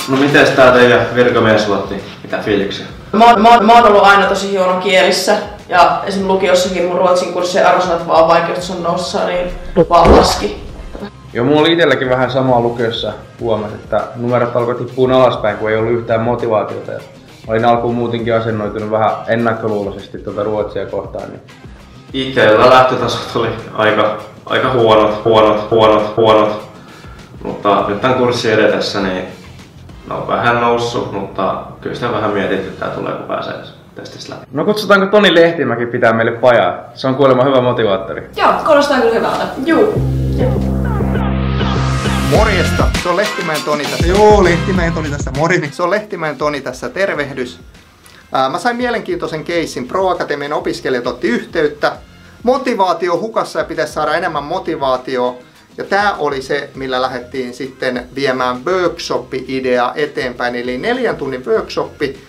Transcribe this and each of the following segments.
No mites tää teidän virkamiesluotti? Mitä fiiliksiä? Mä oon ollut aina tosi huono kielissä. Ja esimerkiksi lukiossakin mun ruotsin kurssin arvosanat vaan vaikeutus noussut, niin vaan laski. Joo, mulla oli itselläkin vähän samaa lukiossa. Huomasin, että numerot alkoi tippuun alaspäin, kun ei ollut yhtään motivaatiota. Ja olin alkuun muutenkin asennoitunut vähän ennakkoluuloisesti tuota ruotsia kohtaan. Niin Itellä lähtötasot oli aika huonot. Mutta nyt tämän kurssin edetessä niin ne on vähän noussut, mutta kyllä sitä vähän mietitty, että tää tulee kun pääsee testistä läpi. No kutsutaanko Toni Lehtimäki pitää meille pajaa? Se on kuulemma hyvä motivaattori. Joo, kuulostaa kyllä hyvältä. Juu. Morjesta, se on Lehtimäen Toni tässä. Joo, Lehtimäen Toni tässä, mori. Se on Lehtimäen Toni tässä, tervehdys. Mä sain mielenkiintoisen keissin. Pro Akatemian opiskelijat otti yhteyttä. Motivaatio hukassa ja pitäisi saada enemmän motivaatiota. Ja tää oli se, millä lähdettiin sitten viemään workshop-ideaa eteenpäin. Eli 4 tunnin workshopi.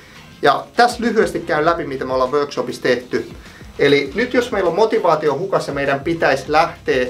Ja tässä lyhyesti käyn läpi, mitä me ollaan workshopissa tehty. Eli nyt jos meillä on motivaatio hukassa, meidän pitäisi lähteä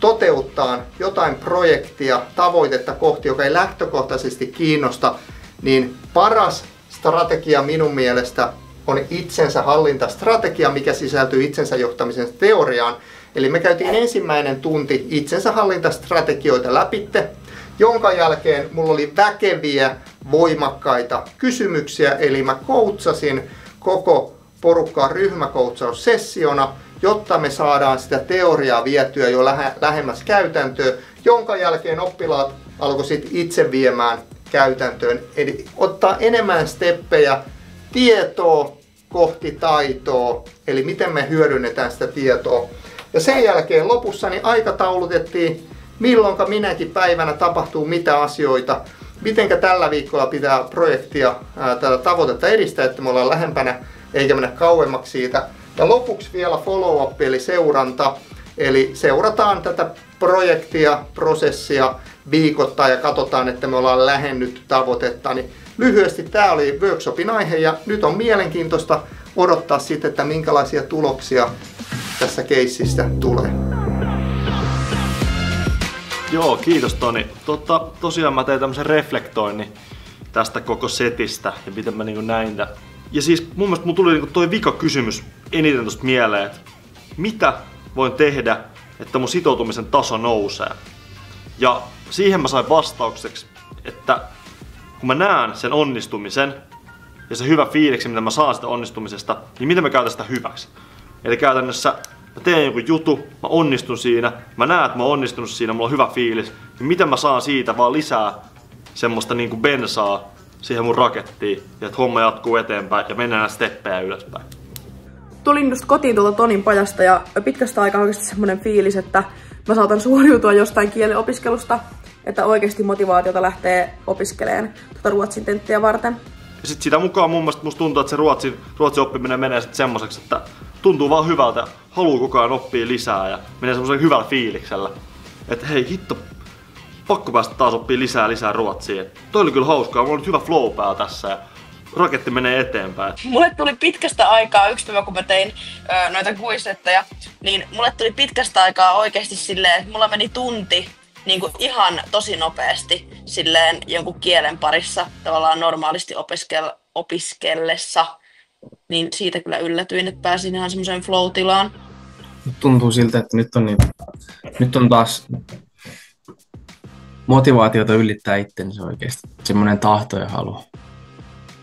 toteuttaa jotain projektia, tavoitetta kohti, joka ei lähtökohtaisesti kiinnosta, niin paras strategia minun mielestä on itsensä hallintastrategia, mikä sisältyy itsensä johtamisen teoriaan. Eli me käytiin ensimmäinen tunti itsensä hallintastrategioita läpitte, jonka jälkeen mulla oli väkeviä, voimakkaita kysymyksiä, eli mä coachasin koko porukkaa ryhmäcoachaussessiona, jotta me saadaan sitä teoriaa vietyä jo lähemmäs käytäntöä, jonka jälkeen oppilaat alkoi sitten itse viemään käytäntöön. Eli ottaa enemmän steppejä tietoa kohti taitoa, eli miten me hyödynnetään sitä tietoa. Ja sen jälkeen lopussa niin aikataulutettiin, milloinka minäkin päivänä tapahtuu mitä asioita, mitenkä tällä viikolla pitää projektia, tätä tavoitetta edistää, että me ollaan lähempänä eikä mennä kauemmaksi siitä. Ja lopuksi vielä follow-up eli seuranta, eli seurataan tätä projektia, prosessia viikoittain ja katsotaan, että me ollaan lähennyt tavoitetta. Niin lyhyesti tämä oli workshopin aihe ja nyt on mielenkiintoista odottaa sitten, että minkälaisia tuloksia tässä keissistä tulee. Joo, kiitos Toni. Tosiaan mä tein tämmösen reflektoinnin tästä koko setistä ja miten mä näin tämän. Ja siis mun mielestä mulla tuli toi vika kysymys eniten tosta mieleen, että mitä voin tehdä, että mun sitoutumisen taso nousee. Ja siihen mä sain vastaukseksi, että kun mä näen sen onnistumisen ja se hyvä fiiliksi, mitä mä saan sitä onnistumisesta, niin miten mä käytän sitä hyväksi. Eli käytännössä mä teen joku jutu, mä onnistun siinä, mä näen, että mä oon onnistunut siinä, mulla on hyvä fiilis, niin miten mä saan siitä vaan lisää semmoista niinku bensaa siihen mun rakettiin, ja että homma jatkuu eteenpäin ja mennään steppejä ylöspäin. Tulin just kotiin tuolta Tonin pajasta ja pitkästä aikaa oikeasti semmonen fiilis, että mä saatan suoriutua jostain kielen opiskelusta, että oikeasti motivaatiota lähtee opiskelemaan ruotsin tenttiä varten. Ja sit sitä mukaan mun mielestä musta tuntuu, että se ruotsin oppiminen menee sit semmoiseksi, että tuntuu vaan hyvältä, haluu koko ajan oppia lisää ja menee semmoisella hyvällä fiiliksellä. Että hei hitto, pakko päästä taas oppia lisää ruotsia. Toi oli kyllä hauskaa, mulla oli hyvä flow päällä tässä ja raketti menee eteenpäin. Mulle tuli pitkästä aikaa, yksi päivä kun mä tein noita quizzetteja, niin mulle tuli pitkästä aikaa oikeesti silleen, että mulla meni tunti niin kuin ihan tosi nopeasti silleen jonkun kielen parissa tavallaan normaalisti opiskellessa. Niin siitä kyllä yllätyin, että pääsin ihan semmoiseen flow-tilaan. tuntuu siltä, että nyt on taas motivaatiota ylittää itsensä oikeasti. Semmoinen tahto ja halu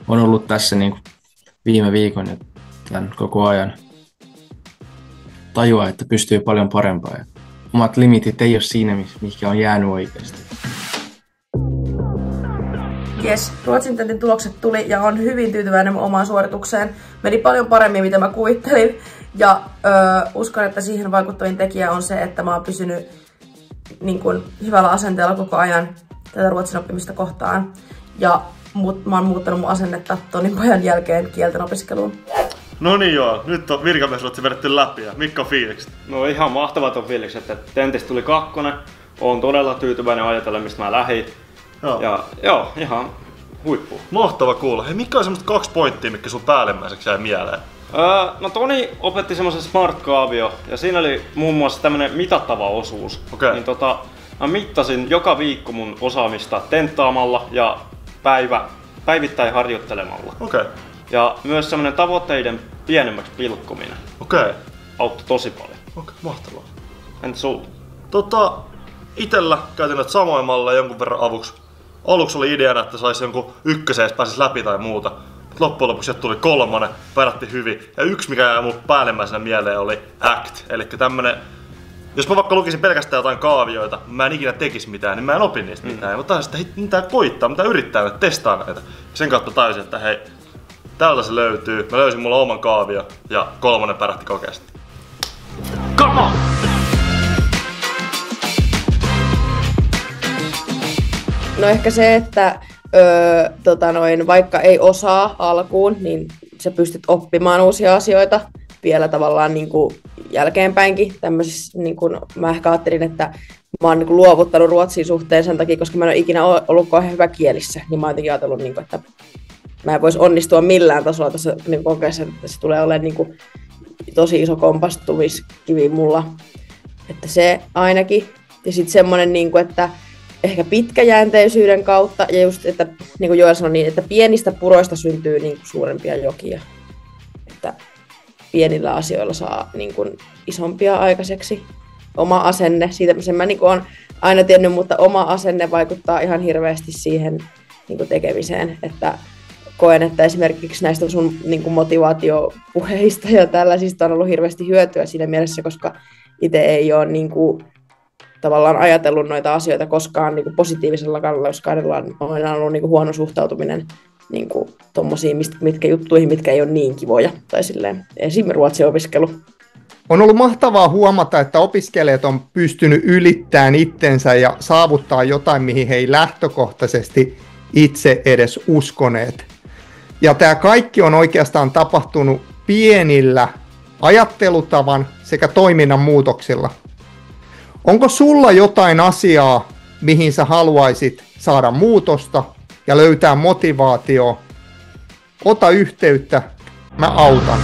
on ollut tässä niin kuin viime viikon ja tämän koko ajan. Tajua, että pystyy paljon parempaa. Ja omat limitit ei ole siinä, mikä on jäänyt oikeasti. Jes, ruotsin tentin tulokset tuli ja on hyvin tyytyväinen mun omaan suoritukseen. Meni paljon paremmin, mitä mä kuvittelin. Ja uskon, että siihen vaikuttavin tekijä on se, että mä oon pysynyt niin kun, hyvällä asenteella koko ajan tätä ruotsin oppimista kohtaan. Ja mä oon muuttanut mun asennetta Tonin pojan jälkeen kielten opiskeluun. No niin joo, nyt on virkamiesruotsi vedetty läpi ja mitkä on fiilikset? No ihan mahtavat on fiilikset, että tentistä tuli 2. Oon todella tyytyväinen ajatella, mistä mä lähdin. Joo. Ja joo, ihan huippu. Mahtava kuulla. Hei, mitkä on semmoset 2 pointtia, mitkä sun päällimmäiseksi jäi mieleen? No Toni opetti semmoisen smart-kaavio ja siinä oli muun muassa tämmönen mitattava osuus. Okei. Niin mä mittasin joka viikko mun osaamista tenttaamalla ja päivittäin harjoittelemalla. Okei. Ja myös semmoinen tavoitteiden pienemmäksi pilkkominen Okei. auttoi tosi paljon. Okei, mahtavaa. Entä sulla? Itellä käytin näitä samoja malleja jonkun verran avuksi. Aluksi oli ideana, että saisi jonkun ykkösen ja pääsisi läpi tai muuta. Mutta loppujen lopuksi sieltä tuli 3, pärjätti hyvin. Ja yksi mikä jäi mun päällimmäisenä mieleen oli ACT. Eli tämmönen, jos mä vaikka lukisin pelkästään jotain kaavioita, mä en ikinä tekisi mitään, niin mä en opi niistä mitään. Mä taisin sitä mitään koittaa, mitä yrittää näitä, testaa näitä. Sen kautta taisin, että hei, tältä se löytyy. Mä löysin mulla oman kaavio ja 3 pärähti kokeesti. Come on! No ehkä se, että vaikka ei osaa alkuun, niin sä pystyt oppimaan uusia asioita vielä tavallaan niin kuin jälkeenpäinkin. Tämmöisissä, niin kuin, mä ehkä ajattelin, että mä oon niin kuin luovuttanut ruotsin suhteen sen takia, koska mä en ole ikinä ollut kauhean hyvä kielissä. Niin mä oon jotenkin ajatellut, niin kuin, että mä en voisi onnistua millään tasolla tässä niin kokeessa, että se tulee olemaan niin kuin tosi iso kompastumiskivi mulla. Että se ainakin. Ja sitten semmoinen, niin kuin, että ehkä pitkäjänteisyyden kautta, ja just, että niin kuin Joel sanoi, niin, että pienistä puroista syntyy niin kuin suurempia jokia. Että pienillä asioilla saa niin kuin isompia aikaiseksi. Oma asenne, siitä sen mä niin kuin olen aina tiennyt, mutta oma asenne vaikuttaa ihan hirveästi siihen niin kuin tekemiseen. Että koen, että esimerkiksi näistä sun niin kuin motivaatiopuheista ja tällaisista on ollut hirveästi hyötyä siinä mielessä, koska itse ei ole niin kuin tavallaan ajatellut noita asioita koskaan niin kuin positiivisella kannalla, jos kahdella on aina ollut niin kuin huono suhtautuminen niin kuin tommosiin juttuihin, mitkä ei ole niin kivoja. Tai silleen, esimerkiksi ruotsin opiskelu. On ollut mahtavaa huomata, että opiskelijat on pystynyt ylittämään itsensä ja saavuttaa jotain, mihin he ei lähtökohtaisesti itse edes uskoneet. Ja tämä kaikki on oikeastaan tapahtunut pienillä ajattelutavan sekä toiminnan muutoksilla. Onko sulla jotain asiaa, mihin sä haluaisit saada muutosta ja löytää motivaatioa? Ota yhteyttä, mä autan.